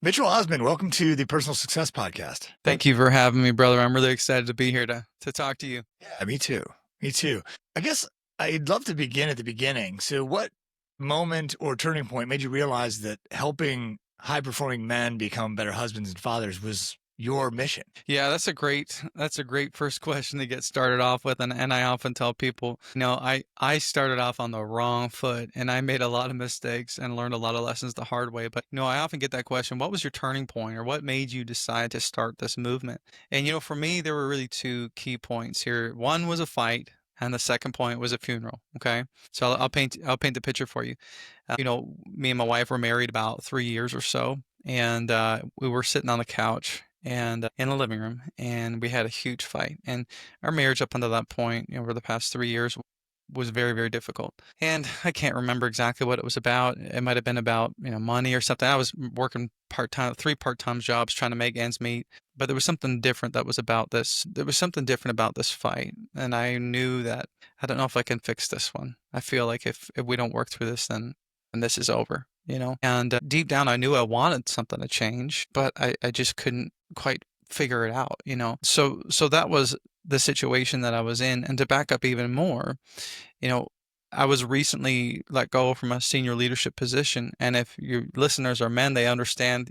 Mitchell Osmond, welcome to the Personal Success Podcast. Thank you for having me, brother. I'm really excited to be here to talk to you. Yeah, me too. Me too. I guess I'd love to begin at the beginning. So, what moment or turning point made you realize that helping high performing men become better husbands and fathers was your mission? Yeah, that's a great first question to get started off with. And I often tell people, I started off on the wrong foot and I made a lot of mistakes and learned a lot of lessons the hard way. But I often get that question, what was your turning point or what made you decide to start this movement? And for me, there were really two key points here. One was a fight. And the second point was a funeral. Okay, so I'll paint the picture for you. Me and my wife were married about 3 years or so, and we were sitting on the couch and in the living room, and we had a huge fight. And our marriage up until that point, over the past 3 years, was very, very difficult. And I can't remember exactly what it was about. It might have been about money or something. I was working part-time, 3 part-time jobs, trying to make ends meet. But there was something different that was about this. There was something different about this fight, and I knew that I don't know if I can fix this one. I feel like if we don't work through this, then this is over. And deep down, I knew I wanted something to change, but I just couldn't quite figure it out. So that was the situation that I was in. And to back up even more, you know, I was recently let go from a senior leadership position. And if your listeners are men, they understand,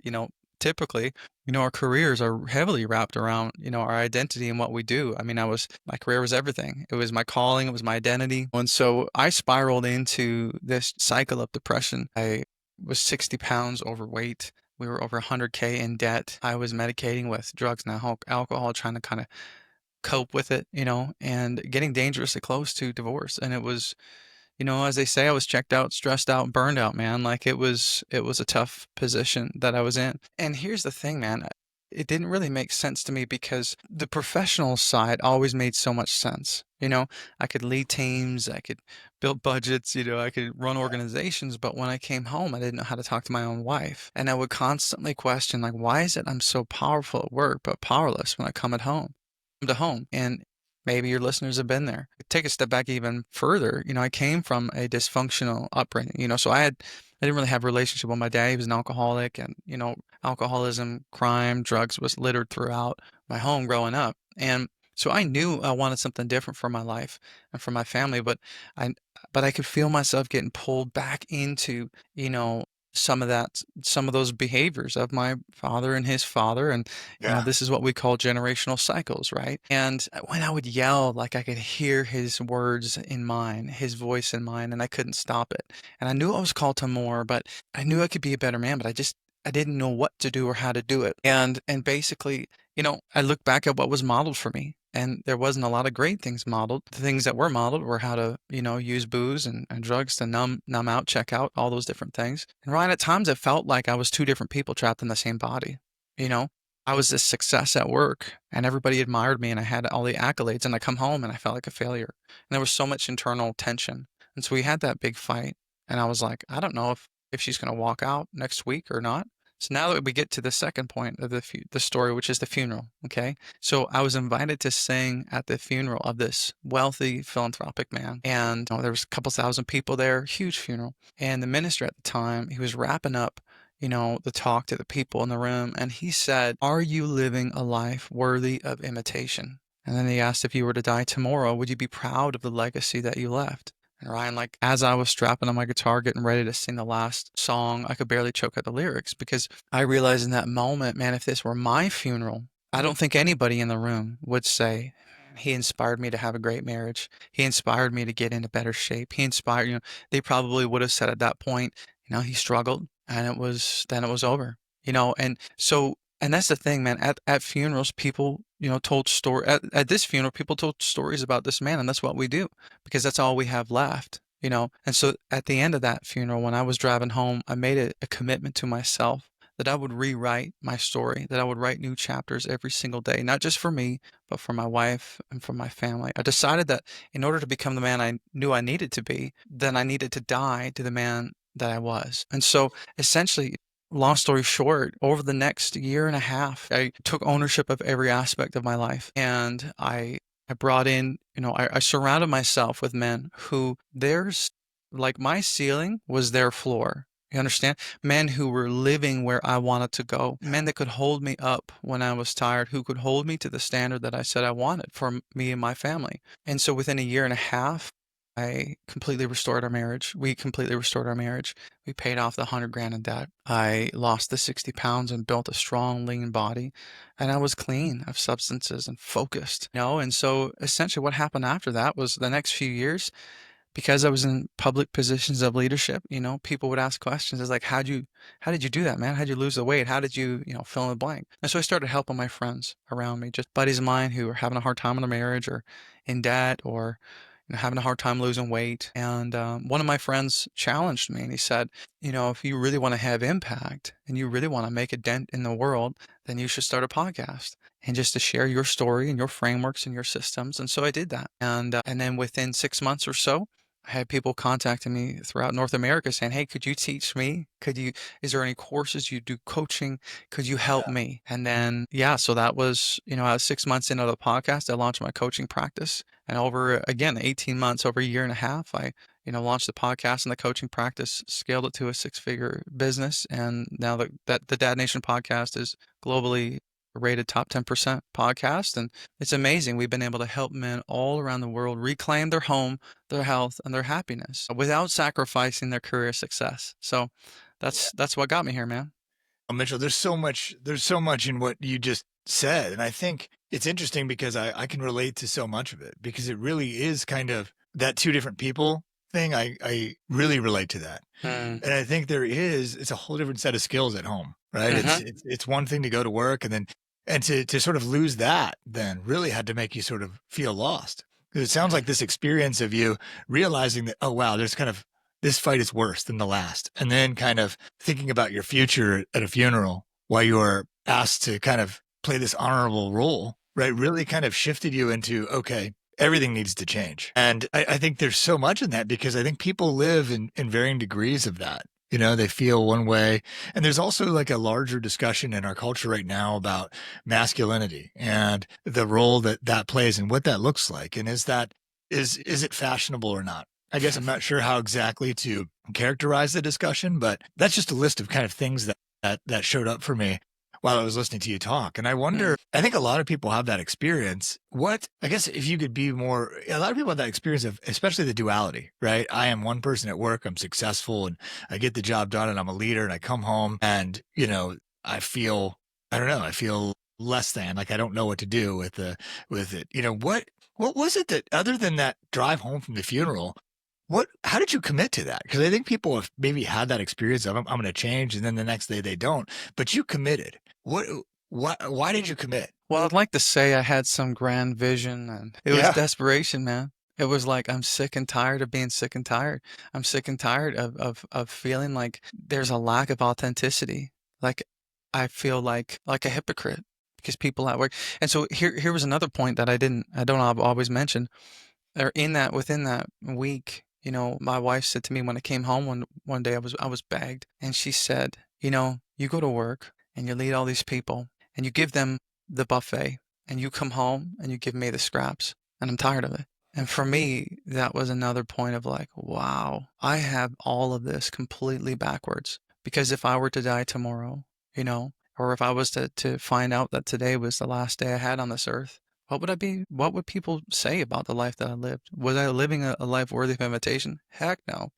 typically, our careers are heavily wrapped around, our identity and what we do. I mean, my career was everything. It was my calling, it was my identity. And so I spiraled into this cycle of depression. I was 60 pounds overweight. We were over 100K in debt. I was medicating with drugs and alcohol, trying to kind of cope with it, and getting dangerously close to divorce. And it was, as they say, I was checked out, stressed out, burned out, man. Like it was a tough position that I was in. And here's the thing, man. It didn't really make sense to me because the professional side always made so much sense. I could lead teams, I could build budgets, I could run organizations, but when I came home, I didn't know how to talk to my own wife. And I would constantly question, like, why is it I'm so powerful at work, but powerless when I come to home? And maybe your listeners have been there. Take a step back even further. I came from a dysfunctional upbringing, so I didn't really have a relationship with my dad. He was an alcoholic, and, alcoholism, crime, drugs was littered throughout my home growing up. And so I knew I wanted something different for my life and for my family, I but I could feel myself getting pulled back into, some of those behaviors of my father and his father. And, Yeah. this is what we call generational cycles, right? And when I would yell, like I could hear his words in mine, his voice in mine, and I couldn't stop it. And I knew I was called to more, but I knew I could be a better man, but I didn't know what to do or how to do it. And basically, I look back at what was modeled for me, and there wasn't a lot of great things modeled. The things that were modeled were how to, use booze and drugs to numb out, check out, all those different things. And Ryan, at times it felt like I was two different people trapped in the same body. You know, I was this success at work and everybody admired me and I had all the accolades, and I come home and I felt like a failure. And there was so much internal tension. And so we had that big fight, and I was like, I don't know if she's going to walk out next week or not. So now that we get to the second point of the story, which is the funeral, okay? So I was invited to sing at the funeral of this wealthy philanthropic man, and there was a couple thousand people there, huge funeral. And the minister at the time, he was wrapping up, the talk to the people in the room, and he said, "Are you living a life worthy of imitation?" And then he asked, if you were to die tomorrow, would you be proud of the legacy that you left? And Ryan, like, as I was strapping on my guitar, getting ready to sing the last song, I could barely choke out the lyrics because I realized in that moment, man, if this were my funeral, I don't think anybody in the room would say, he inspired me to have a great marriage. He inspired me to get into better shape. He inspired, they probably would have said at that point, he struggled and then it was over, and so, and that's the thing, man, at funerals, people, told at this funeral, people told stories about this man, and that's what we do because that's all we have left. And so at the end of that funeral, when I was driving home, I made a commitment to myself that I would rewrite my story, that I would write new chapters every single day, not just for me, but for my wife and for my family. I decided that in order to become the man I knew I needed to be, then I needed to die to the man that I was. And so essentially, long story short, over the next year and a half, I took ownership of every aspect of my life, and I brought in, I surrounded myself with men who like my ceiling was their floor. You understand? Men who were living where I wanted to go, Yeah. men that could hold me up when I was tired, who could hold me to the standard that I said I wanted for me and my family. And so within a year and a half, I completely restored our marriage. We completely restored our marriage. We paid off the 100 grand in debt. I lost the 60 pounds and built a strong, lean body. And I was clean of substances and focused, And so essentially what happened after that was the next few years, because I was in public positions of leadership, people would ask questions. It's like, how did you do that, man? How'd you lose the weight? How did you, fill in the blank? And so I started helping my friends around me, just buddies of mine who are having a hard time in their marriage or in debt or, having a hard time losing weight. And one of my friends challenged me and he said, if you really want to have impact and you really want to make a dent in the world, then you should start a podcast and just to share your story and your frameworks and your systems. And so I did that. And then within 6 months or so, I had people contacting me throughout North America saying, "Hey, could you teach me? Is there any courses you do coaching? Could you help me?" And then, yeah, so that was, I was 6 months into the podcast. I launched my coaching practice. And over, again, 18 months, over a year and a half, I, launched the podcast and the coaching practice, scaled it to a six-figure business. And now the Dad Nation podcast is globally rated top 10% podcast. And it's amazing. We've been able to help men all around the world reclaim their home, their health, and their happiness without sacrificing their career success. So that's what got me here, man. Oh, Mitchell, there's so much in what you just said. And I think it's interesting because I can relate to so much of it because it really is kind of that two different people thing. I really relate to that. Mm. And I think it's a whole different set of skills at home, right? Mhm. It's one thing to go to work and to sort of lose that then really had to make you sort of feel lost. 'Cause it sounds like this experience of you realizing that, oh, wow, there's kind of this fight is worse than the last. And then kind of thinking about your future at a funeral while you're asked to kind of play this honorable role, right? Really kind of shifted you into, okay, everything needs to change. And I think there's so much in that because I think people live in varying degrees of that. They feel one way. And there's also like a larger discussion in our culture right now about masculinity and the role that that plays and what that looks like. And is it fashionable or not? I guess I'm not sure how exactly to characterize the discussion, but that's just a list of kind of things that showed up for me while I was listening to you talk. And I wonder, I think a lot of people have that experience. I guess if you could be more, a lot of people have that experience of, especially the duality, right? I am one person at work, I'm successful and I get the job done and I'm a leader and I come home and, I feel, I don't know, I feel less than, like I don't know what to do with it. What was it that other than that drive home from the funeral, how did you commit to that? Because I think people have maybe had that experience of I'm going to change, and then the next day they don't. But you committed. Why did you commit? Well, I'd like to say I had some grand vision, and it was Yeah. desperation, man. It was like I'm sick and tired of being sick and tired. I'm sick and tired of feeling like there's a lack of authenticity. Like I feel like a hypocrite because people at work. And so here was another point that I don't always mention. Or within that week, my wife said to me when I came home one day, I was bagged, and she said, you go to work and you lead all these people and you give them the buffet and you come home and you give me the scraps and I'm tired of it. And for me, that was another point of like, wow, I have all of this completely backwards. Because if I were to die tomorrow, or if I was to find out that today was the last day I had on this earth, what would people say about the life that I lived? Was I living a life worthy of imitation? Heck no.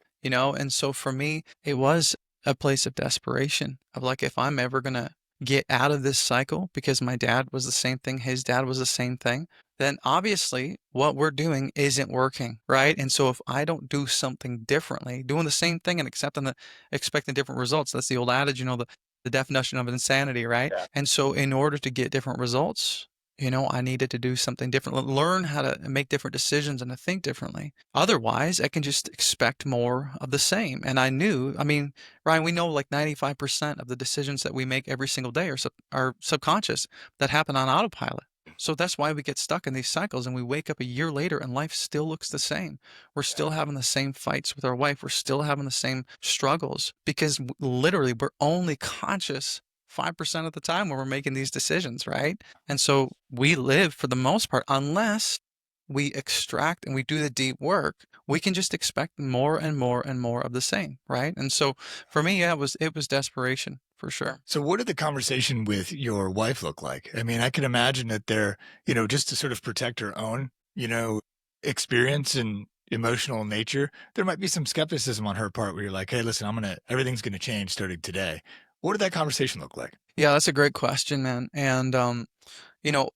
And so for me, it was a place of desperation of like, if I'm ever going to get out of this cycle, because my dad was the same thing, his dad was the same thing, then obviously what we're doing isn't working, right? And so if I don't do something differently, doing the same thing and expecting different results, that's the old adage, the definition of insanity, right? Yeah. And so in order to get different results, I needed to do something different, learn how to make different decisions and to think differently. Otherwise, I can just expect more of the same. And I knew, Ryan, we know like 95% of the decisions that we make every single day are subconscious, that happen on autopilot. So that's why we get stuck in these cycles and we wake up a year later and life still looks the same. We're still having the same fights with our wife. We're still having the same struggles because literally we're only conscious 5% of the time when we're making these decisions, right? And so we live for the most part, unless we extract and we do the deep work, we can just expect more and more and more of the same, right? And so for me, yeah, it was desperation for sure. So what did the conversation with your wife look like? I mean, I can imagine that they're, just to sort of protect her own, experience and emotional nature, there might be some skepticism on her part where you're like, hey, listen, everything's going to change starting today. What did that conversation look like? Yeah, that's a great question, man. And you know,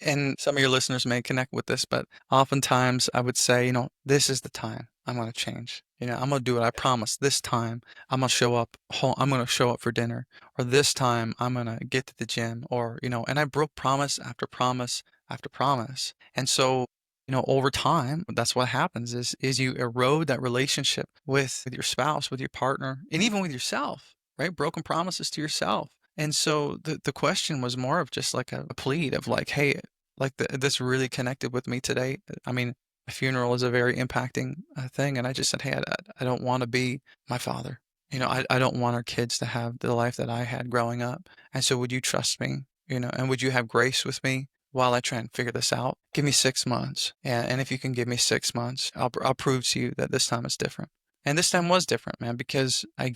and some of your listeners may connect with this, but oftentimes I would say, this is the time I'm going to change. I'm going to do what I promised. This time I'm going to show up home. I'm going to show up for dinner, or this time I'm going to get to the gym, or, and I broke promise after promise after promise. And so, over time, that's what happens is you erode that relationship with your spouse, with your partner, and even with yourself, right? Broken promises to yourself. And so the question was more of just like a plead of like, hey, like this really connected with me today. I mean, a funeral is a very impacting thing. And I just said, hey, I don't want to be my father. I don't want our kids to have the life that I had growing up. And so would you trust me, and would you have grace with me while I try and figure this out? Give me 6 months. And if you can give me 6 months, I'll prove to you that this time is different. And this time was different, man, because I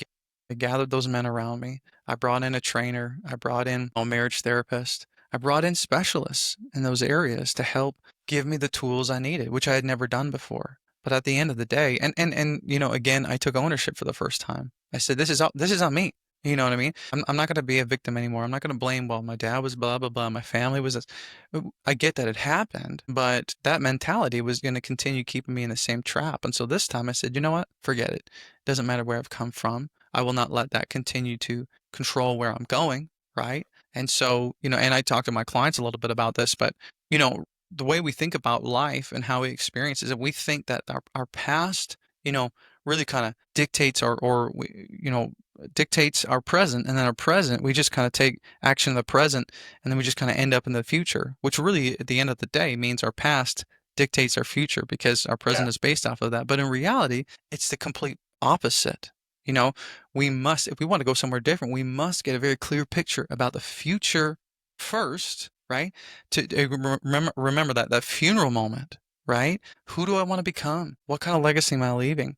gathered those men around me. I brought in a trainer. I brought in a marriage therapist. I brought in specialists in those areas to help give me the tools I needed, which I had never done before. But at the end of the day, and again, I took ownership for the first time. I said, this is on me. You know what I mean? I'm not going to be a victim anymore. I'm not going to blame, well, my dad was blah, blah, blah. My family was this. I get that it happened, but that mentality was going to continue keeping me in the same trap. And so this time I said, you know what? Forget it. Doesn't matter where I've come from. I will not let that continue to control where I'm going, right? And so, and I talk to my clients a little bit about this, but, the way we think about life and how we experience is that we think that our past, really kind of dictates dictates our present, and then our present, we just kind of take action in the present, and then we just kind of end up in the future, which really, at the end of the day, means our past dictates our future because our present Yeah. is based off of that. But in reality, it's the complete opposite. You know, we must, if we want to go somewhere different, we must get a very clear picture about the future first, right? To remember that funeral moment, right? Who do I want to become? What kind of legacy am I leaving?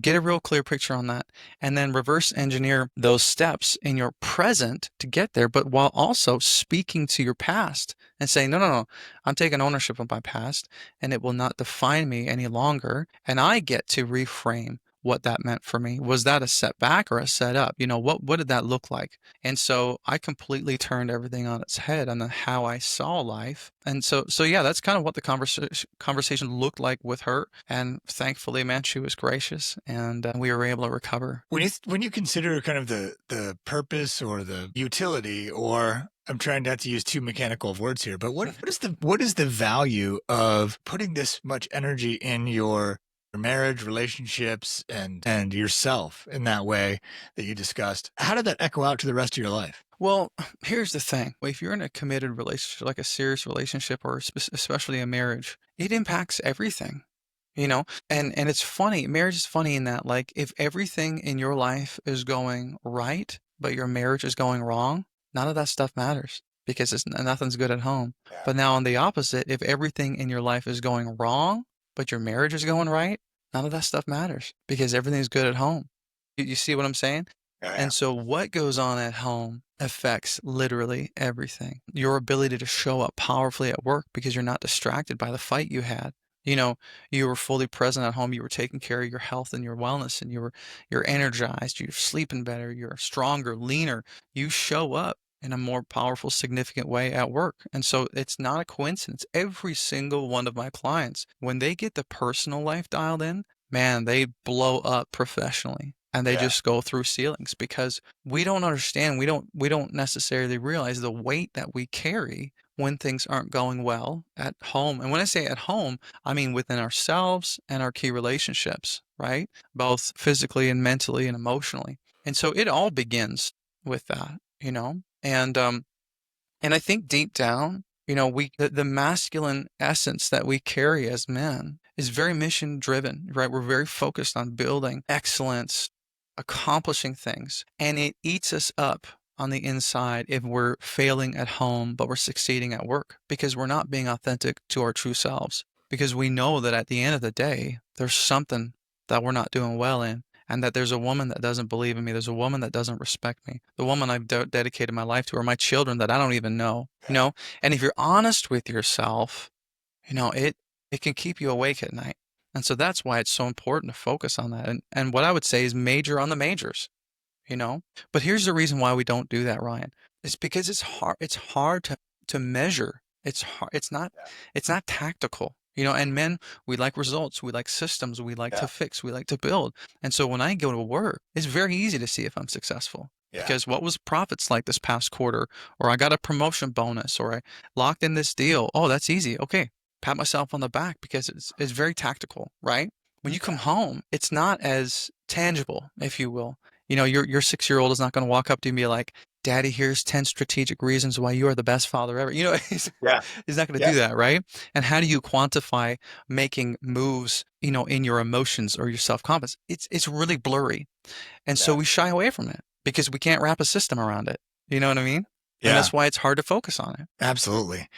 Get a real clear picture on that, and then reverse engineer those steps in your present to get there, but while also speaking to your past and saying, no, no, no, I'm taking ownership of my past and it will not define me any longer. And I get to reframe what that meant for me. Was that a setback or a setup? What did that look like? And so I completely turned everything on its head on how I saw life. And so yeah, that's kind of what the conversation looked like with her. And thankfully, man, she was gracious, and we were able to recover. When you consider kind of the purpose or the utility, or I'm trying not to use too mechanical of words here, but what is the value of putting this much energy in your marriage, relationships, and yourself in that way that you discussed? How did that echo out to the rest of your life? Well, here's the thing. If you're in a committed relationship, like a serious relationship, or especially a marriage, it impacts everything. And it's funny. Marriage is funny in that, like, if everything in your life is going right, but your marriage is going wrong, none of that stuff matters because nothing's good at home. Yeah. But now on the opposite, if everything in your life is going wrong, but your marriage is going right, none of that stuff matters because everything's good at home. You see what I'm saying? Oh, yeah. And so what goes on at home affects literally everything. Your ability to show up powerfully at work because you're not distracted by the fight you had. You were fully present at home. You were taking care of your health and your wellness, and you're energized, you're sleeping better, you're stronger, leaner. You show up in a more powerful, significant way at work. And so it's not a coincidence. Every single one of my clients, when they get the personal life dialed in, man, they blow up professionally, and they Yeah. just go through ceilings because we don't understand. We don't necessarily realize the weight that we carry when things aren't going well at home. And when I say at home, I mean within ourselves and our key relationships, right? Both physically and mentally and emotionally. And so it all begins with that. And I think deep down, the masculine essence that we carry as men is very mission driven, right? We're very focused on building excellence, accomplishing things, and it eats us up on the inside if we're failing at home, but we're succeeding at work because we're not being authentic to our true selves. Because we know that at the end of the day, there's something that we're not doing well in, and that there's a woman that doesn't believe in me. There's a woman that doesn't respect me. The woman I've dedicated my life to, or my children that I don't even know, you Yeah. know? And if you're honest with yourself, it can keep you awake at night. And so that's why it's so important to focus on that. And what I would say is major on the majors, you know? But here's the reason why we don't do that, Ryan. It's because it's hard to measure. It's hard. It's not tactical. And men, we like results, we like systems, we like to Yeah. fix, we like to build. And so when I go to work, it's very easy to see if I'm successful. Yeah. Because what was profits like this past quarter? Or I got a promotion bonus, or I locked in this deal. Oh, that's easy. Okay. Pat myself on the back because it's very tactical, right? When you come Okay. home, it's not as tangible, if you will. Your 6-year-old is not going to walk up to you and be like, Daddy, here's 10 strategic reasons why you are the best father ever. Yeah. He's not going to Yeah. do that, right? And how do you quantify making moves, in your emotions or your self-confidence? It's really blurry. And so Yeah. we shy away from it because we can't wrap a system around it. You know what I mean? And Yeah. that's why it's hard to focus on it. Absolutely.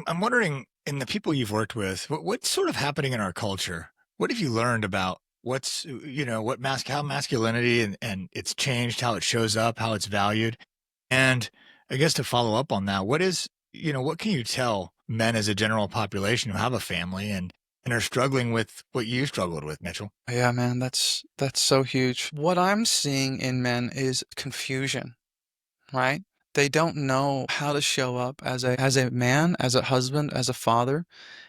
I'm wondering, in the people you've worked with, what's sort of happening in our culture? What have you learned about how masculinity and it's changed, how it shows up, how it's valued? And I guess to follow up on that, what can you tell men as a general population who have a family and are struggling with what you struggled with, Mitchell? Yeah, man, that's so huge. What I'm seeing in men is confusion, right? They don't know how to show up as a man, as a husband, as a father,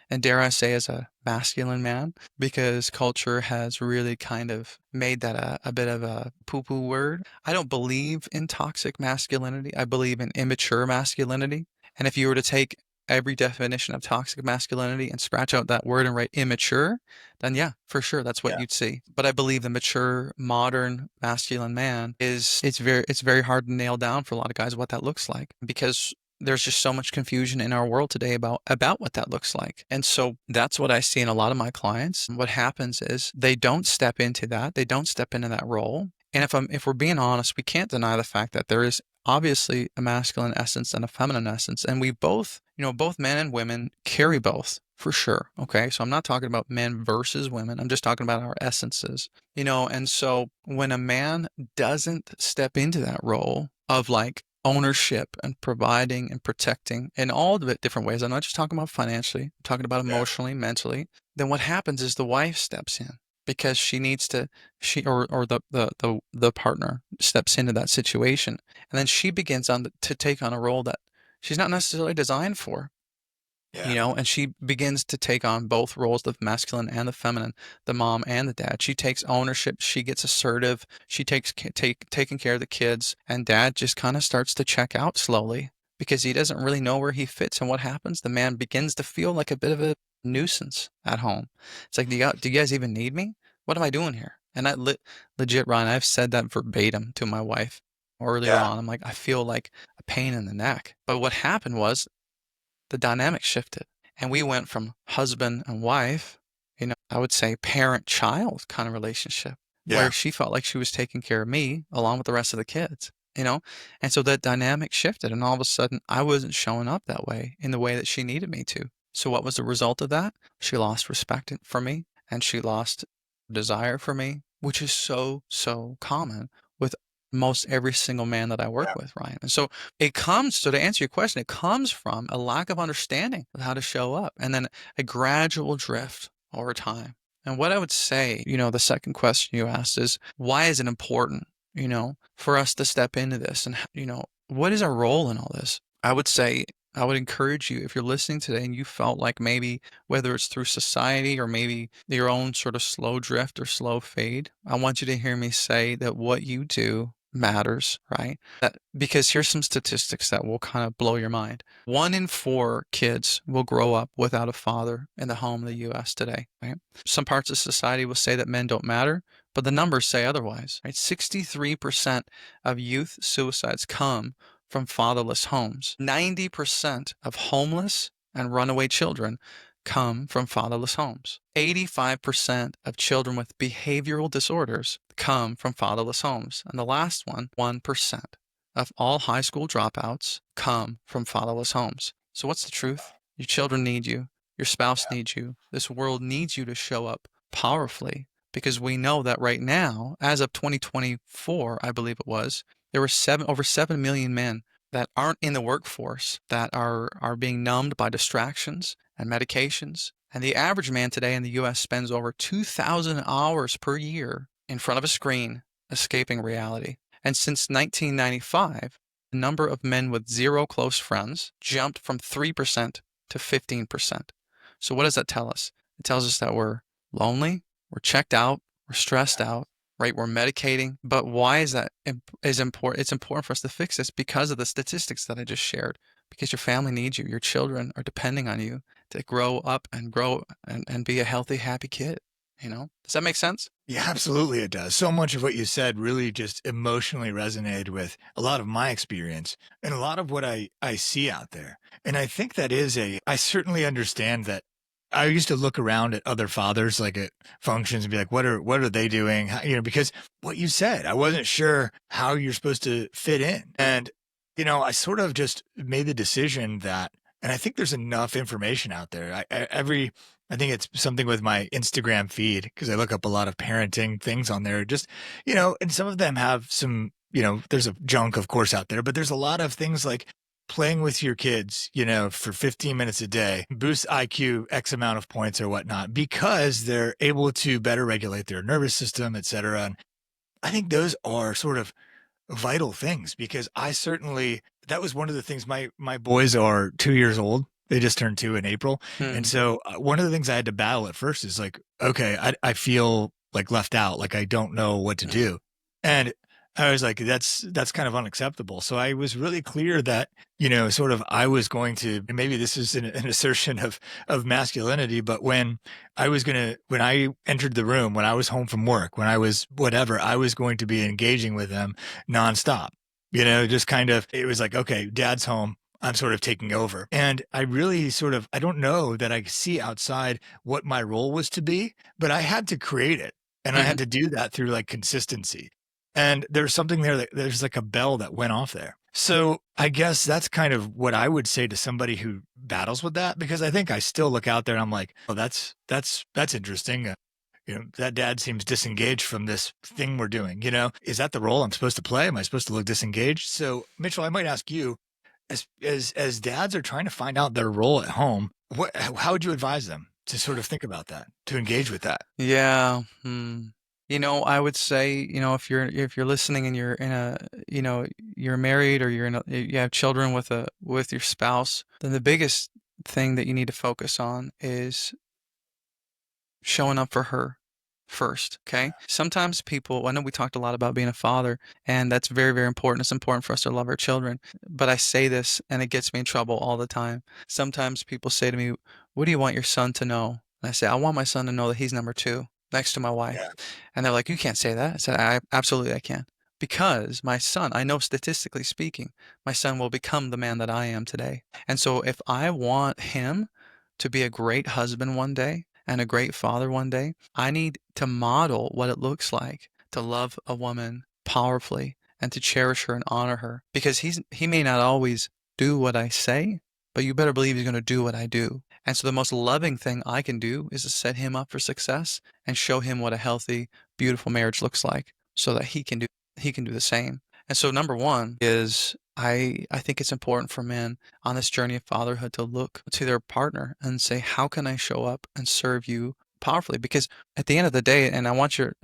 and dare I say as a masculine man, because culture has really kind of made that a bit of a poo-poo word. I don't believe in toxic masculinity. I believe in immature masculinity. And if you were to take every definition of toxic masculinity and scratch out that word and write immature, then yeah, for sure, that's what Yeah. you'd see. But I believe the mature, modern, masculine man it's very hard to nail down for a lot of guys what that looks like because there's just so much confusion in our world today about what that looks like. And so that's what I see in a lot of my clients. What happens is they don't step into that. They don't step into that role. And if we're being honest, we can't deny the fact that there is obviously a masculine essence and a feminine essence. And we both, both men and women carry both for sure. Okay. So I'm not talking about men versus women. I'm just talking about our essences, and so when a man doesn't step into that role of like ownership and providing and protecting in all the different ways. I'm not just talking about financially, I'm talking about Yeah. emotionally, mentally. Then what happens is the wife steps in because she needs to, or the partner steps into that situation. And then she begins to take on a role that she's not necessarily designed for. Yeah. And she begins to take on both roles, the masculine and the feminine, the mom and the dad. She takes ownership. She gets assertive. She taking care of the kids, and dad just kind of starts to check out slowly because he doesn't really know where he fits. And what happens? The man begins to feel like a bit of a nuisance at home. It's like, do you guys even need me? What am I doing here? And legit, Ryan, I've said that verbatim to my wife earlier Yeah. on. I'm like, I feel like a pain in the neck. But what happened was the dynamic shifted. And we went from husband and wife, I would say parent child kind of relationship where Yeah. she felt like she was taking care of me along with the rest of the kids, you know? And so that dynamic shifted. And all of a sudden, I wasn't showing up that way in the way that she needed me to. So what was the result of that? She lost respect for me and she lost desire for me, which is so, so common with most every single man that I work Yeah. with, Ryan. And so to answer your question, it comes from a lack of understanding of how to show up and then a gradual drift over time. And what I would say, the second question you asked is why is it important, for us to step into this and, what is our role in all this? I would say, I would encourage you if you're listening today and you felt like maybe whether it's through society or maybe your own sort of slow drift or slow fade, I want you to hear me say that what you do matters, right? Because here's some statistics that will kind of blow your mind. 1 in 4 kids will grow up without a father in the home in the US today, right? Some parts of society will say that men don't matter, but the numbers say otherwise, right? 63% of youth suicides come from fatherless homes. 90% of homeless and runaway children come from fatherless homes. 85% of children with behavioral disorders come from fatherless homes. And the last one, 1% of all high school dropouts come from fatherless homes. So what's the truth? Your children need you. Your spouse needs you. This world needs you to show up powerfully, because we know that right now, as of 2024, I believe it was, there were over 7 million men that aren't in the workforce, that are being numbed by distractions and medications. And the average man today in the US spends over 2,000 hours per year in front of a screen escaping reality. And since 1995, the number of men with zero close friends jumped from 3% to 15%. So what does that tell us? It tells us that we're lonely, we're checked out, we're stressed out, right? We're medicating. But why is that is important? It's important for us to fix this because of the statistics that I just shared. Because your family needs you. Your children are depending on you to grow up and and be a healthy, happy kid. Does that make sense? Yeah, absolutely it does. So much of what you said really just emotionally resonated with a lot of my experience and a lot of what I see out there. And I think that is I certainly understand that. I used to look around at other fathers like at functions and be like, what are they doing? Because what you said, I wasn't sure how you're supposed to fit in. And, I sort of just made the decision that, and I think there's enough information out there. I think it's something with my Instagram feed because I look up a lot of parenting things on there. Just, and some of them have some, there's a junk, of course, out there, but there's a lot of things like playing with your kids, for 15 minutes a day, boosts IQ X amount of points or whatnot because they're able to better regulate their nervous system, et cetera. And I think those are sort of vital things because that was one of the things. My boys are 2 years old. They just turned 2 in April. And Hmm. so one of the things I had to battle at first is like, okay, I feel like left out, like I don't know what to do. And I was like, that's kind of unacceptable. So I was really clear that, sort of I was going to, maybe this is an assertion of masculinity, but when I entered the room, when I was home from work, when I was whatever, I was going to be engaging with them nonstop. Just kind of, it was like, okay, dad's home. I'm sort of taking over. And I really I don't know that I see outside what my role was to be, but I had to create it. And I Hmm. had to do that through like consistency. And there's something there there's like a bell that went off there. So I guess that's kind of what I would say to somebody who battles with that, because I think I still look out there and I'm like, oh, that's interesting. That dad seems disengaged from this thing we're doing. Is that the role I'm supposed to play? Am I supposed to look disengaged? So Mitchell, I might ask you, as dads are trying to find out their role at home, how would you advise them to sort of think about that, to engage with that? Yeah. I would say, if you're listening and you're in you're married or you have children with your spouse, then the biggest thing that you need to focus on is showing up for her first, okay? Sometimes I know we talked a lot about being a father, and that's very, very important. It's important for us to love our children. But I say this, and it gets me in trouble all the time. Sometimes people say to me, "What do you want your son to know?" And I say, "I want my son to know that he's number two next to my wife." Yeah. And they're like, "You can't say that." I said, Absolutely I can. Because my son, I know statistically speaking, my son will become the man that I am today. And so if I want him to be a great husband one day and a great father one day, I need to model what it looks like to love a woman powerfully and to cherish her and honor her. Because he may not always do what I say, but you better believe he's going to do what I do. And so the most loving thing I can do is to set him up for success and show him what a healthy, beautiful marriage looks like so that he can do the same. And so number one is I think it's important for men on this journey of fatherhood to look to their partner and say, how can I show up and serve you powerfully? Because at the end of the day, and I want if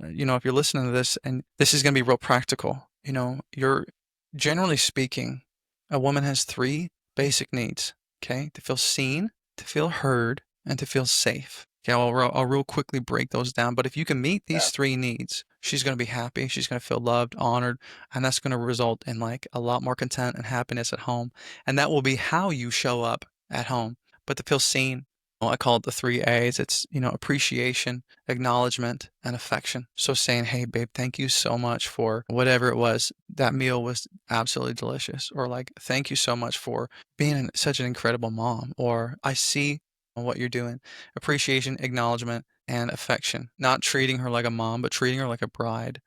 you're listening to this, and this is going to be real practical, you're generally speaking, a woman has three basic needs, okay? To feel seen, to feel heard, and to feel safe. Okay, I'll real quickly break those down. But if you can meet these three needs, she's going to be happy. She's going to feel loved, honored, and that's going to result in like a lot more content and happiness at home. And that will be how you show up at home. But to feel seen, well, I call it the three A's. It's, appreciation, acknowledgement, and affection. So saying, hey, babe, thank you so much for whatever it was. That meal was absolutely delicious. Or like, thank you so much for being such an incredible mom. Or I see what you're doing. Appreciation, acknowledgement, and affection. Not treating her like a mom, but treating her like a bride.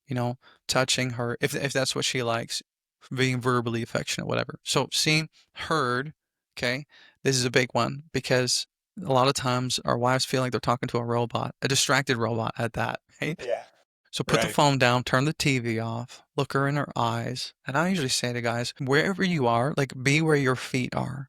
You know, touching her if that's what she likes, being verbally affectionate, whatever. So seeing, heard, okay, this is a big one because a lot of times our wives feel like they're talking to a robot, a distracted robot at that, right? Yeah. So put the Right. phone down, turn the TV off, look her in her eyes. And I usually say to guys, wherever you are, like be where your feet are.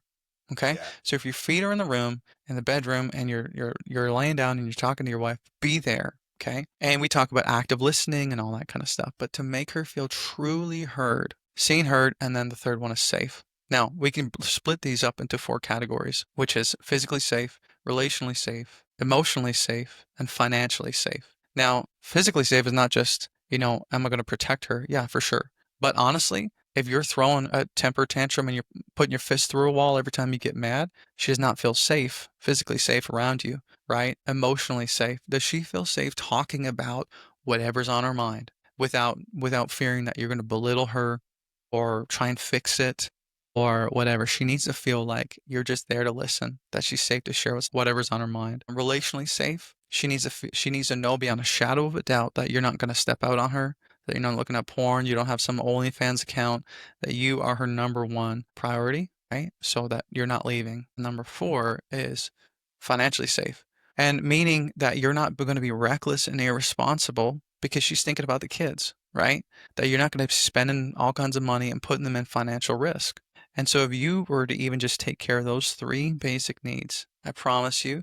Okay? Yeah. So if your feet are in the room, in the bedroom, and you're laying down and you're talking to your wife, be there. Okay? And we talk about active listening and all that kind of stuff. But to make her feel truly heard, seen, heard, and then the third one is safe. Now, we can split these up into 4 categories, which is physically safe, relationally safe, emotionally safe, and financially safe. Now, physically safe is not just, am I going to protect her? Yeah, for sure. But honestly, if you're throwing a temper tantrum and you're putting your fist through a wall every time you get mad, she does not feel safe, physically safe around you, right? Emotionally safe. Does she feel safe talking about whatever's on her mind without fearing that you're going to belittle her or try and fix it or whatever? She needs to feel like you're just there to listen, that she's safe to share whatever's on her mind. Relationally safe. She needs to know beyond a shadow of a doubt that you're not going to step out on her, that you're not looking at porn, you don't have some OnlyFans account, that you are her number one priority, right? So that you're not leaving. Number 4 is financially safe. And meaning that you're not going to be reckless and irresponsible because she's thinking about the kids, right? That you're not going to be spending all kinds of money and putting them in financial risk. And so if you were to even just take care of those 3 basic needs, I promise you,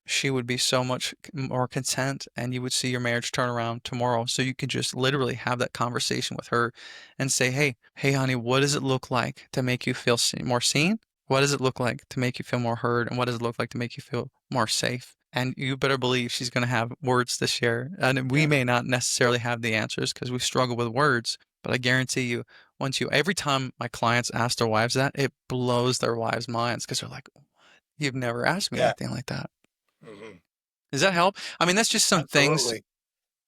she would be so much more content and you would see your marriage turn around tomorrow. So you could just literally have that conversation with her and say, hey, honey, what does it look like to make you feel more seen? What does it look like to make you feel more heard? And what does it look like to make you feel more safe? And you better believe she's going to have words to share. And we Yeah. may not necessarily have the answers because we struggle with words, but I guarantee you, every time my clients ask their wives that, it blows their wives' minds because they're like, you've never asked me Yeah. anything like that. Mhm. Does that help? I mean, that's just some things Absolutely.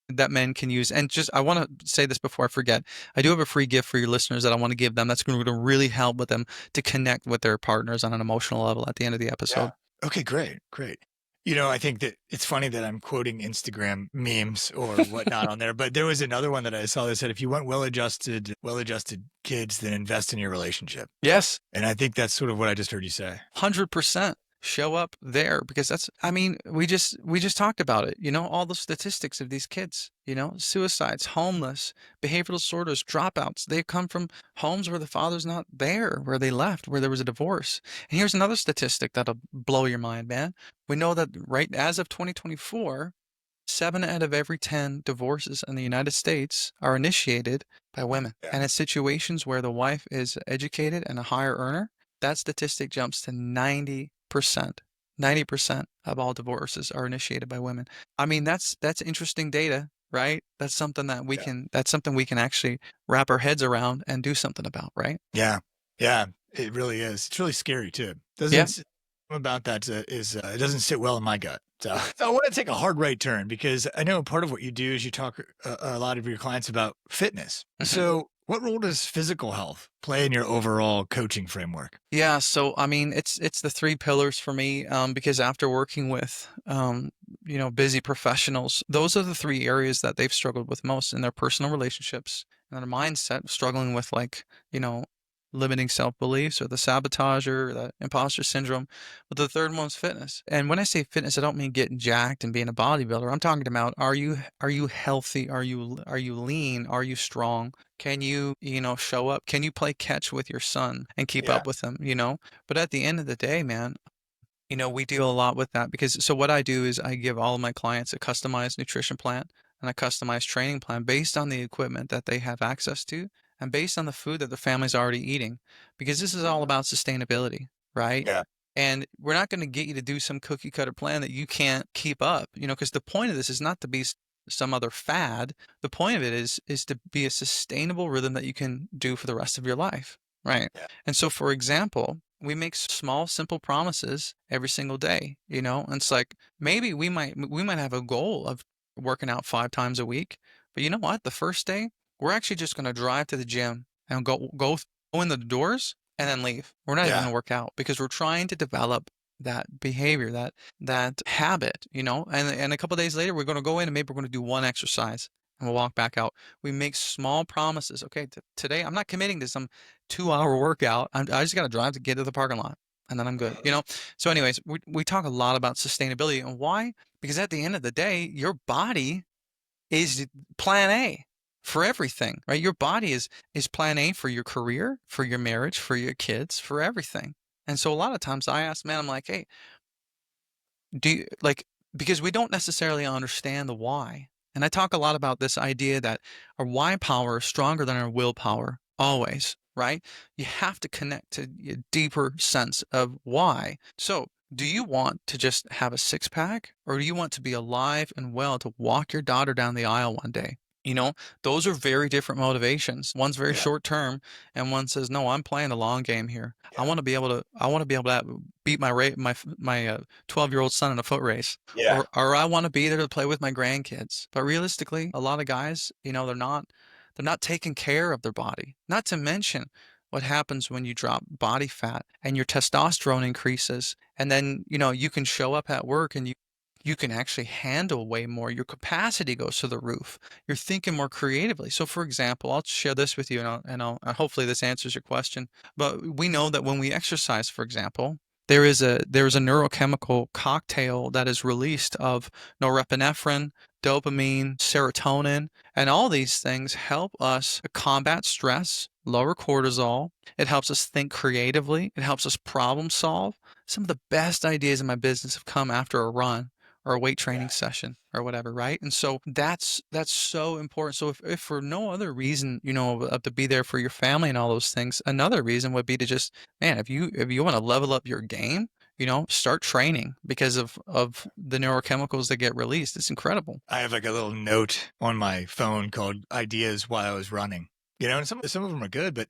that men can use. And just, I want to say this before I forget. I do have a free gift for your listeners that I want to give them that's going to really help with them to connect with their partners on an emotional level at the end of the Yeah. episode. Okay, great, great. I think that it's funny that I'm quoting Instagram memes or whatnot on there, but there was another one that I saw that said, if you want well-adjusted kids, then invest in your relationship. Yes. And I think that's sort of what I just heard you say. 100% show up there because I mean, we just talked about it, all the statistics of these kids, suicides, homeless, behavioral disorders, dropouts. They come from homes where the father's not there, where they left, where there was a divorce. And here's another statistic that'll blow your mind, man. We know that right as of 2024, 7 out of every 10 divorces in the United States are initiated by women. Yeah. And in situations where the wife is educated and a higher earner, that statistic jumps to 90%. 90% of all divorces are initiated by women. I mean, that's interesting data, right? Yeah. That's something we can actually wrap our heads around and do something about, right? Yeah. Yeah. It really is. It's really scary too. Yeah. About that is it doesn't sit well in my gut. So I want to take a hard right turn because I know part of what you do is you talk a lot of your clients about fitness. Mhm. So what role does physical health play in your overall coaching framework? Yeah, so I mean, it's the 3 pillars for me, because after working with, busy professionals, those are the 3 areas that they've struggled with most in their personal relationships and their mindset, struggling with like, you know, limiting self-beliefs or the sabotager, or the imposter syndrome. But the third one's fitness. And when I say fitness, I don't mean getting jacked and being a bodybuilder. I'm talking about are you healthy? Are you lean? Are you strong? Can you, show up? Can you play catch with your son and keep Yeah. up with him, But at the end of the day, man, we deal a lot with that because so what I do is I give all of my clients a customized nutrition plan and a customized training plan based on the equipment that they have access to and based on the food that the family's already eating because this is all about sustainability, right? Yeah. And we're not going to get you to do some cookie cutter plan that you can't keep up, because the point of this is not to be some other fad. The point of it is to be a sustainable rhythm that you can do for the rest of your life, right? Yeah. And so, for example, we make small, simple promises every single day, And it's like maybe we might have a goal of working out 5 times a week, but you know what? The first day, we're actually just going to drive to the gym and go in the doors and then leave. We're not even Yeah. going to work out because we're trying to develop that behavior, that habit, And a couple days later, we're going to go in and maybe we're going to do one exercise and we'll walk back out. We make small promises. Okay, today I'm not committing to some 2-hour workout. I just got to drive to get to the parking lot. and then I'm good, you know? So anyways, we talk a lot about sustainability, and why? Because at the end of the day, your body is plan A for everything, right? Your body is plan A for your career, for your marriage, for your kids, for everything. And so a lot of times I ask, man, I'm like, hey, do you like, because we don't necessarily understand the why. And I talk a lot about this idea that our why power is stronger than our willpower, always, right? You have to connect to a deeper sense of why. So, do you want to just have a six pack, or do you want to be alive and well to walk your daughter down the aisle one day? You know, those are very different motivations. One's very Yeah. short term, and one says, "No, I'm playing the long game here. I Yeah. want to be able to. I want to be able to beat my 12-year-old son in a foot race, Yeah. or I want to be there to play with my grandkids." But realistically, a lot of guys, they're not taking care of their body. Not to mention what happens when you drop body fat and your testosterone increases, and then you can show up at work and you can actually handle way more. Your capacity goes to the roof. You're thinking more creatively. So, for example, I'll share this with you, hopefully this answers your question. But we know that when we exercise, for example, there is a neurochemical cocktail that is released of norepinephrine, dopamine, serotonin, and all these things help us combat stress, lower cortisol. It helps us think creatively. It helps us problem solve. Some of the best ideas in my business have come after a run or a weight training Yeah. session or whatever, right? And so that's so important. So if for no other reason, to be there for your family and all those things, another reason would be to just, man, if you want to level up your game, start training because of the neurochemicals that get released. It's incredible. I have like a little note on my phone called ideas while I was running, and some of them are good, but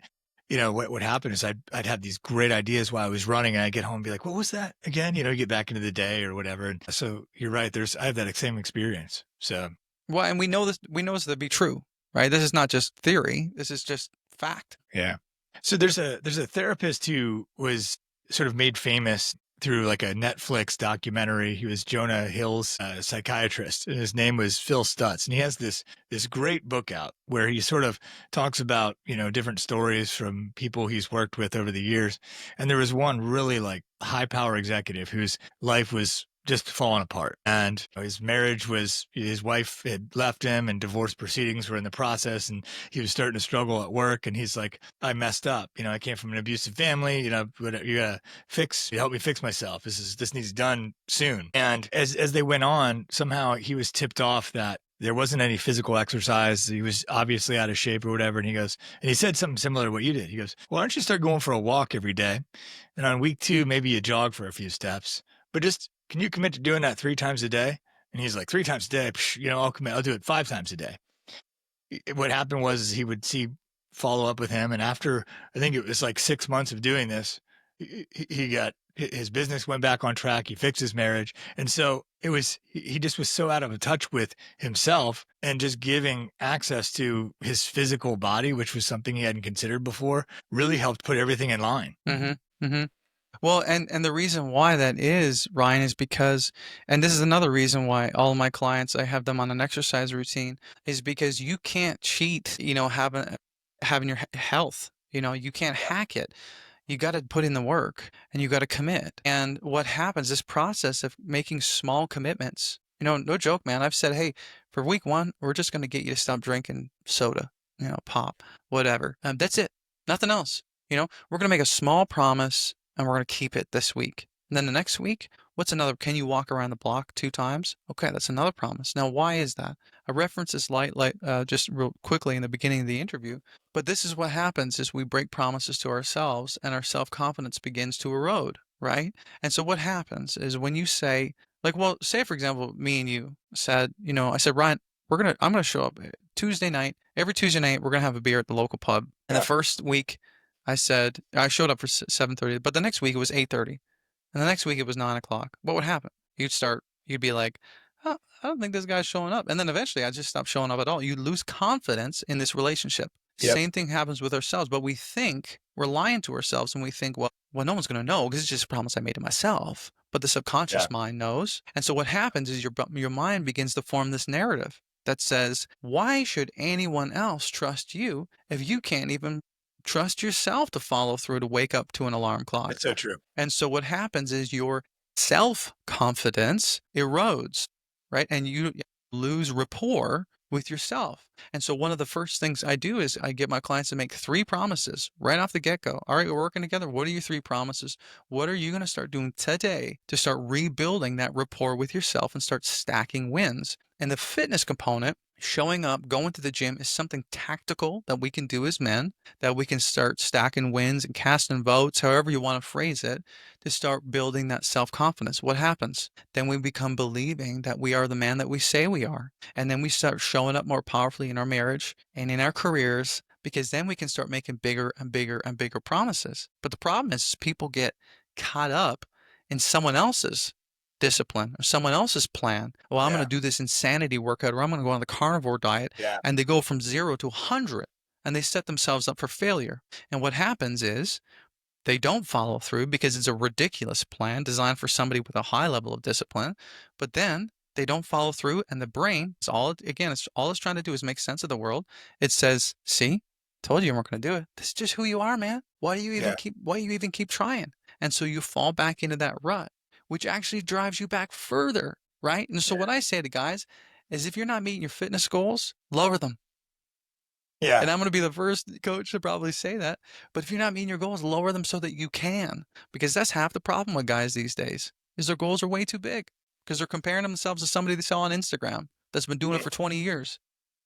what happened is I'd have these great ideas while I was running, and I'd get home and be like, what was that again? Get back into the day or whatever. And so you're right. I have that same experience. So Well, and we know this to be true, right? This is not just theory. This is just fact. yeah. So there's a therapist who was sort of made famous through like a Netflix documentary. He was Jonah Hill's psychiatrist, and his name was Phil Stutz. And he has this great book out where he sort of talks about different stories from people he's worked with over the years. And there was one really like high power executive whose life was just falling apart. And his wife had left him and divorce proceedings were in the process. And he was starting to struggle at work. And he's like, I messed up. I came from an abusive family. But you gotta help me fix myself. This needs done soon. And as they went on, somehow he was tipped off that there wasn't any physical exercise. He was obviously out of shape or whatever. And he said something similar to what you did. He goes, well, why don't you start going for a walk every day? And on week 2, maybe you jog for a few steps, but just, can you commit to doing that 3 times a day? And he's like, 3 times a day? Psh, I'll commit. I'll do it 5 times a day. What happened was he would follow up with him. And after, I think it was like 6 months of doing this, his business went back on track. He fixed his marriage. And so he just was so out of touch with himself, and just giving access to his physical body, which was something he hadn't considered before, really helped put everything in line. Mm-hmm. Mm-hmm. Well, and the reason why that is, Ryan, is because, and this is another reason why all of my clients, I have them on an exercise routine, is because you can't cheat, having your health. You can't hack it. You got to put in the work and you got to commit. And what happens, this process of making small commitments, no joke, man. I've said, hey, for week 1, we're just going to get you to stop drinking soda, pop, whatever. That's it. Nothing else. We're going to make a small promise and we're going to keep it this week. And then the next week, what's another? Can you walk around the block 2 times? Okay, that's another promise. Now, why is that? I referenced this just real quickly in the beginning of the interview, but this is what happens is we break promises to ourselves and our self-confidence begins to erode, right? And so what happens is when you say, well, say for example, me and you said, I said, Ryan, I'm going to show up Tuesday night. Every Tuesday night, we're going to have a beer at the local pub. And the first week, I said, I showed up for 7:30, but the next week it was 8:30. And the next week it was 9 o'clock. What would happen? You'd be like, oh, I don't think this guy's showing up. And then eventually I just stopped showing up at all. You lose confidence in this relationship. Yep. Same thing happens with ourselves, but we think we're lying to ourselves and we think, well, no one's going to know because it's just a promise I made to myself. But the subconscious mind knows. And so what happens is your mind begins to form this narrative that says, why should anyone else trust you if you can't even trust yourself to follow through, to wake up to an alarm clock. That's so true. And so what happens is your self-confidence erodes, right? And you lose rapport with yourself. And so one of the first things I do is I get my clients to make 3 promises right off the get-go. All right, we're working together. What are your 3 promises? What are you going to start doing today to start rebuilding that rapport with yourself and start stacking wins? And the fitness component, showing up, going to the gym, is something tactical that we can do as men, that we can start stacking wins and casting votes, however you want to phrase it, to start building that self-confidence. What happens? Then we become believing that we are the man that we say we are. And then we start showing up more powerfully in our marriage and in our careers, because then we can start making bigger and bigger and bigger promises. But the problem is people get caught up in someone else's discipline or someone else's plan. Well, I'm going Yeah. to do this insanity workout, or I'm going to go on the carnivore diet. Yeah. And they go from 0 to 100 and they set themselves up for failure. And what happens is they don't follow through because it's a ridiculous plan designed for somebody with a high level of discipline. But then they don't follow through, and the brain, it's all it's trying to do is make sense of the world. It says, "See, told you weren't going to do it. This is just who you are, man. Yeah. Why do you even keep trying?" And so you fall back into that rut, which actually drives you back further, right? And so Yeah. what I say to guys is, if you're not meeting your fitness goals, lower them. Yeah. And I'm going to be the first coach to probably say that. But if you're not meeting your goals, lower them so that you can. Because that's half the problem with guys these days, is their goals are way too big. Because they're comparing themselves to somebody they saw on Instagram that's been doing it for 20 years.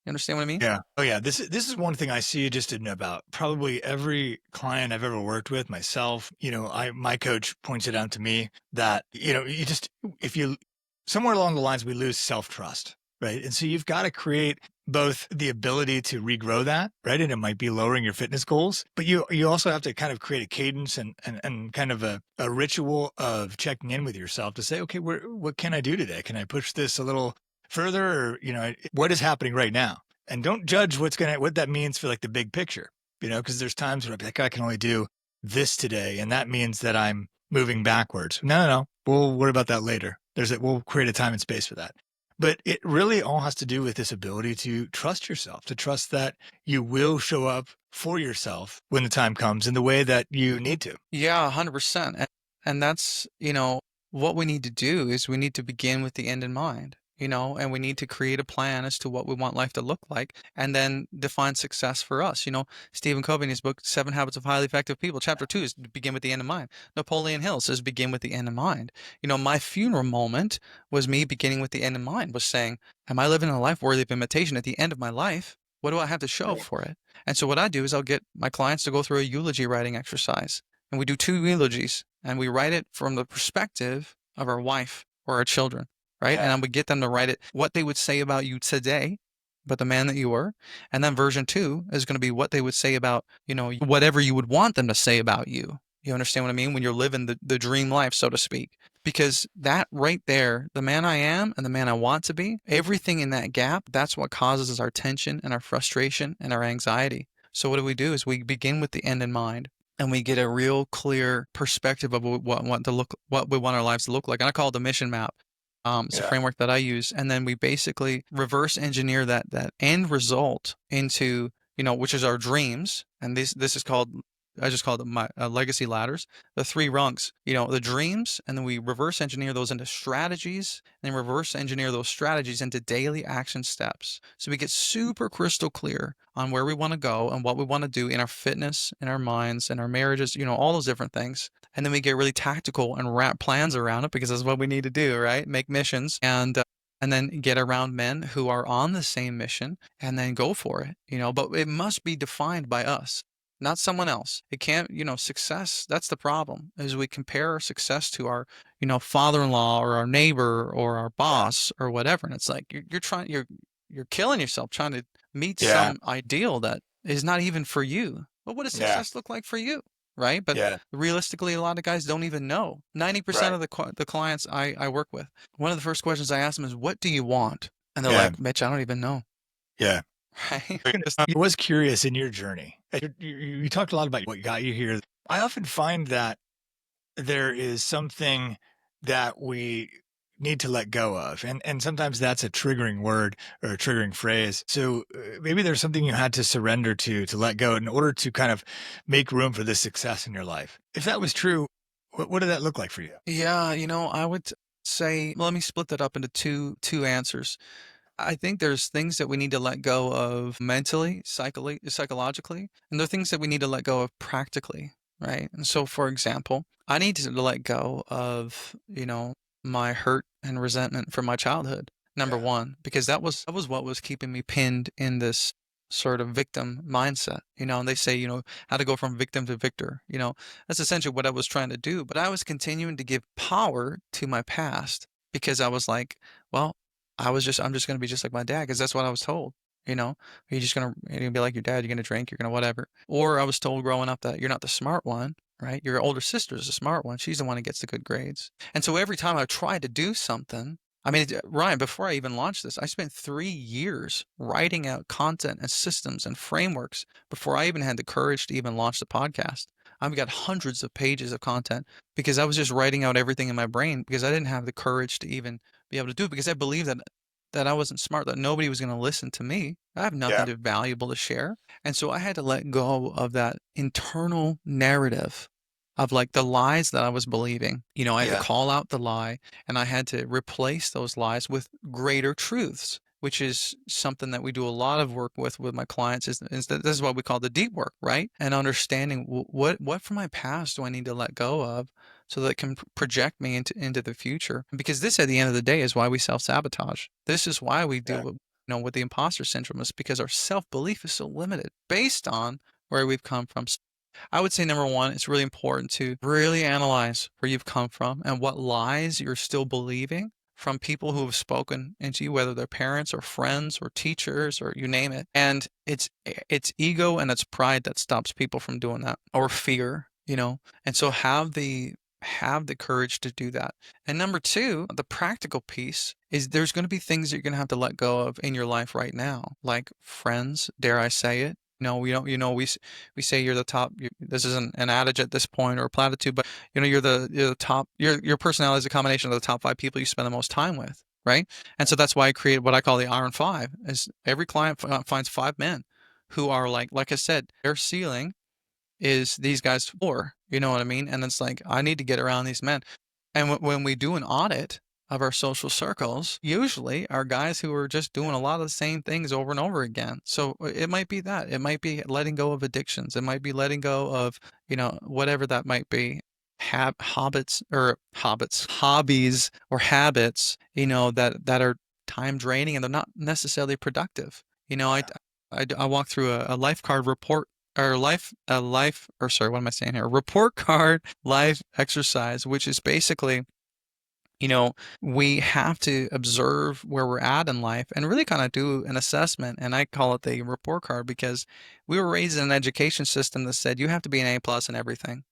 You understand what I mean? Yeah. Oh yeah. This is one thing I see just in about probably every client I've ever worked with, myself. My coach points it out to me that, you just, if you, somewhere along the lines, we lose self-trust, right? And so you've got to create both the ability to regrow that, right? And it might be lowering your fitness goals, but you also have to kind of create a cadence and kind of a ritual of checking in with yourself to say, okay, what can I do today? Can I push this a little further, or what is happening right now? And don't judge what that means for like the big picture, because there's times where I'll be like, I can only do this today, and that means that I'm moving backwards. No, we'll worry about that later. We'll create a time and space for that. But it really all has to do with this ability to trust yourself, to trust that you will show up for yourself when the time comes in the way that you need to. Yeah, 100%. And that's, what we need to do is we need to begin with the end in mind, and we need to create a plan as to what we want life to look like, and then define success for us. Stephen Covey in his book, 7 Habits of Highly Effective People, chapter 2 is begin with the end in mind. Napoleon Hill says begin with the end in mind. My funeral moment was me beginning with the end in mind, was saying, am I living a life worthy of imitation at the end of my life? What do I have to show Right. for it? And so what I do is I'll get my clients to go through a eulogy writing exercise. And we do 2 eulogies, and we write it from the perspective of our wife or our children, right? And Yeah. I would get them to write it, what they would say about you today, about the man that you were. And then version 2 is going to be what they would say about, whatever you would want them to say about you. You understand what I mean? When you're living the dream life, so to speak. Because that right there, the man I am and the man I want to be, everything in that gap, that's what causes our tension and our frustration and our anxiety. So what do is we begin with the end in mind, and we get a real clear perspective of what we want our lives to look like. And I call it the mission map. It's a Yeah. framework that I use, and then we basically reverse engineer that end result into, which is our dreams. And this is called, I just call them my legacy ladders, the 3 rungs, the dreams, and then we reverse engineer those into strategies, and reverse engineer those strategies into daily action steps. So we get super crystal clear on where we want to go and what we want to do in our fitness, in our minds, in our marriages, all those different things. And then we get really tactical and wrap plans around it, because that's what we need to do, right? Make missions, and then get around men who are on the same mission, and then go for it, but it must be defined by us, not someone else. It can't, success, that's the problem, is we compare our success to our, father-in-law or our neighbor or our Yeah. boss or whatever. And it's like, you're killing yourself trying to meet Yeah. some ideal that is not even for you. But what does Yeah. success look like for you? Right? But Yeah. realistically, a lot of guys don't even know. 90% Right. of the clients I work with, one of the first questions I ask them is, what do you want? And they're Yeah. like, Mitch, I don't even know. Yeah. Right? I was curious in your journey. You talked a lot about what got you here. I often find that there is something that we need to let go of? And sometimes that's a triggering word or a triggering phrase. So maybe there's something you had to surrender to let go in order to kind of make room for this success in your life. If that was true, what did that look like for you? Yeah, I would say, well, let me split that up into two answers. I think there's things that we need to let go of mentally, psychologically, and there are things that we need to let go of practically, right? And so, for example, I need to let go of, my hurt and resentment from my childhood, number Yeah. one, because that was what was keeping me pinned in this sort of victim mindset, and they say, how to go from victim to victor, that's essentially what I was trying to do. But I was continuing to give power to my past because I was like, well, I'm just gonna be just like my dad because that's what I was told. You know, you're gonna be like your dad. You're gonna drink. You're gonna whatever. Or I was told growing up that you're not the smart one, right? Your older sister's the smart one. She's the one that gets the good grades. And so every time I tried to do something, I mean, Ryan, before I even launched this, I spent 3 years writing out content and systems and frameworks before I even had the courage to even launch the podcast. I've got hundreds of pages of content because I was just writing out everything in my brain because I didn't have the courage to even be able to do it because I believed that I wasn't smart, that nobody was going to listen to me. I have nothing Yeah. to valuable to share. And so I had to let go of that internal narrative of like the lies that I was believing. I had to Yeah. call out the lie and I had to replace those lies with greater truths, which is something that we do a lot of work with my clients is that this is what we call the deep work, right? And understanding what from my past do I need to let go of so that it can project me into the future. Because this, at the end of the day, is why we self-sabotage. This is why we deal Yeah. with the imposter syndrome, is because our self-belief is so limited based on where we've come from. So I would say number one, it's really important to really analyze where you've come from and what lies you're still believing from people who have spoken into you, whether they're parents or friends or teachers or you name it. And it's ego and it's pride that stops people from doing that, or fear. And so Yeah. have the courage to do that. And number two, the practical piece is there's going to be things that you're going to have to let go of in your life right now, like friends, dare I say it. No, we don't. We say you're the top. This isn't an adage at this point or a platitude, but you're the top. Your personality is a combination of the top 5 people you spend the most time with, right? And so that's why I created what I call the Iron Five. Is every client finds 5 men who are like I said, their ceiling is these guys floor. You know what I mean? And it's like I need to get around these men. And when we do an audit of our social circles, usually are guys who are just doing a lot of the same things over and over again. So it might be that. It might be letting go of addictions. It might be letting go of, whatever that might be. Hobbies or habits, that are time draining and they're not necessarily productive. Yeah. I walked through a life card report or sorry, what am I saying here? A report card life exercise, which is basically, you know, we have to observe where we're at in life and really kind of do an assessment. And I call it the report card because we were raised in an education system that said you have to be an A plus in everything,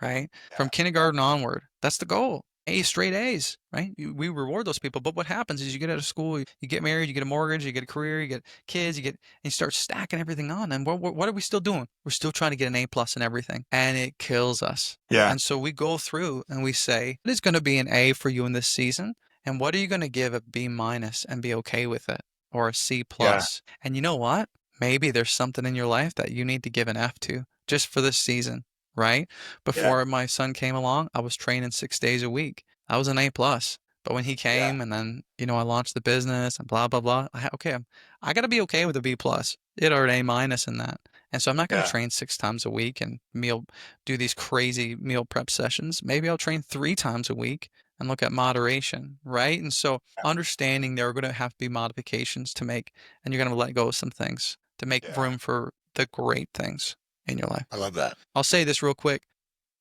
right? From Yeah. kindergarten onward. That's the goal. A straight A's, right? We reward those people. But what happens is you get out of school, you get married, you get a mortgage, you get a career, you get kids, and you start stacking everything on. And what are we still doing? We're still trying to get an A plus in everything, and it kills us. Yeah. And so we go through and we say, what is going to be an A for you in this season? And what are you going to give a B minus and be okay with it, or a C Yeah. plus? And you know what? Maybe there's something in your life that you need to give an F to just for this season, right? Yeah. Before my son came along, I was training 6 days a week. I was an A plus. But when he Yeah. came and then, I launched the business and blah, blah, blah. I got to be okay with a B plus. It or an A minus in that. And so I'm not going to Yeah. train 6 times a week and do these crazy meal prep sessions. Maybe I'll train 3 times a week and look at moderation, right? And so understanding there are going to have to be modifications to make, and you're going to let go of some things to make Yeah. room for the great things in your life. I love that. I'll say this real quick.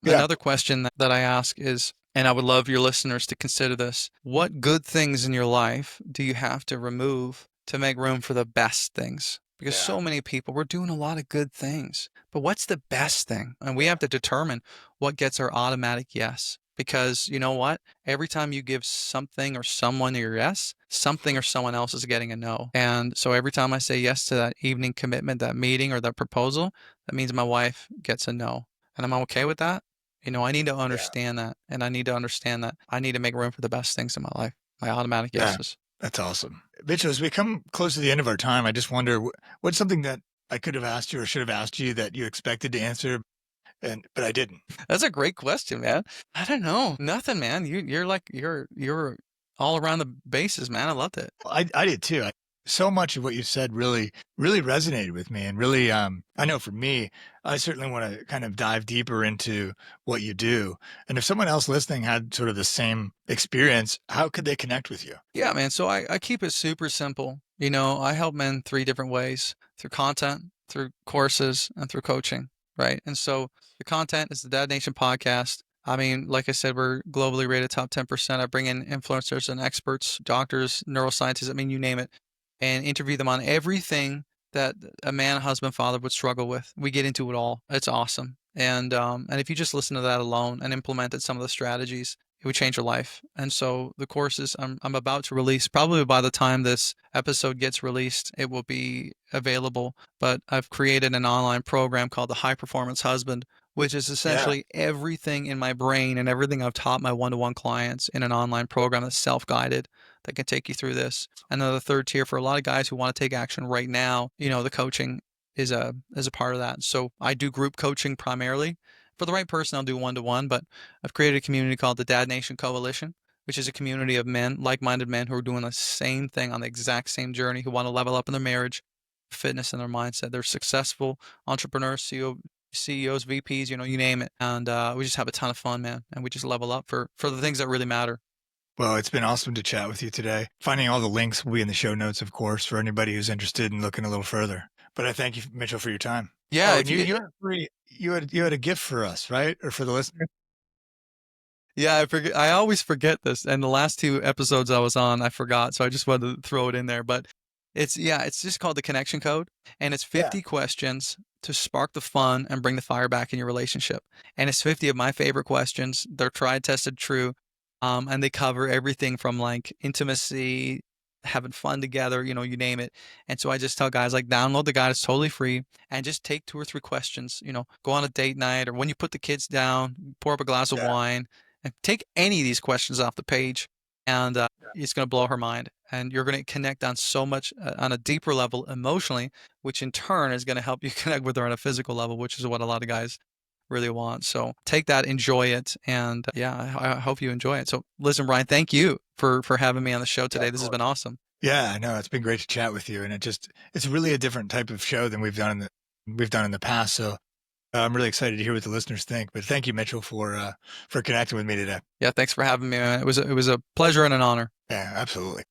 Yeah. Another question that I ask is, and I would love your listeners to consider this, what good things in your life do you have to remove to make room for the best things? Because Yeah. so many people, we're doing a lot of good things, but what's the best thing? And we Yeah. have to determine what gets our automatic yes. Because you know what? Every time you give something or someone your yes, something or someone else is getting a no. And so every time I say yes to that evening commitment, that meeting, or that proposal, that means my wife gets a no. And I'm okay with that. I need to Yeah. understand that, and I need to understand that I need to make room for the best things in my life. My automatic Yeah. yeses. That's awesome. Mitchell, as we come close to the end of our time, I just wonder what's something that I could have asked you or should have asked you that you expected to answer, but I didn't. That's a great question, man. I don't know. Nothing, man. You're like you're all around the bases, man. I loved it. I did too. So much of what you said really resonated with me, and really, I know for me, I certainly want to kind of dive deeper into what you do. And if someone else listening had sort of the same experience, how could they connect with you? Yeah, man. So I keep it super simple. I help men three different ways: through content, through courses, and through coaching. Right. And so the content is the Dad Nation podcast. I mean, like I said, we're globally rated top 10%. I bring in influencers and experts, doctors, neuroscientists, I mean, you name it, and interview them on everything that a man, husband, father would struggle with. We get into it all. It's awesome. And if you just listen to that alone and implemented some of the strategies, it would change your life. And so the courses I'm about to release, probably by the time this episode gets released, it will be available. But I've created an online program called the High Performance Husband, which is Yeah. essentially everything in my brain and everything I've taught my one-to-one clients in an online program that's self-guided that can take you through this. And then the third tier for a lot of guys who want to take action right now, the coaching is a part of that. So I do group coaching primarily. For the right person, I'll do one-to-one, but I've created a community called the Dad Nation Coalition, which is a community of men, like-minded men who are doing the same thing on the exact same journey, who want to level up in their marriage, fitness, and their mindset. They're successful entrepreneurs, CEOs, VPs, you name it. And we just have a ton of fun, man. And we just level up for the things that really matter. Well, it's been awesome to chat with you today. Finding all the links will be in the show notes, of course, for anybody who's interested in looking a little further. But I thank you, Mitchell, for your time. Yeah, Oh, and if you you had a gift for us, right? Or for the listener? Yeah, I forget. I always forget this. And the last two episodes I was on, I forgot. So I just wanted to throw it in there. But it's just called the connection code. And it's Yeah. 50 questions to spark the fun and bring the fire back in your relationship. And it's 50 of my favorite questions. They're tried, tested, true. And they cover everything from like intimacy, having fun together, you name it. And so I just tell guys like download the guide, it's totally free, and just take two or three questions, go on a date night or when you put the kids down, pour up a glass of Yeah. wine and take any of these questions off the page, and it's going to blow her mind. And you're going to connect on so much on a deeper level emotionally, which in turn is going to help you connect with her on a physical level, which is what a lot of guys really want. So take that, enjoy it, and yeah, I hope you enjoy it. So listen, Brian, thank you for having me on the show Yeah, today. of This has course. been awesome. Yeah, I know. It's been great to chat with you. And it's really a different type of show than we've done in the past. So I'm really excited to hear what the listeners think. But thank you, Mitchell, for connecting with me today. Yeah, thanks for having me, man. It was a pleasure and an honor. Yeah, absolutely.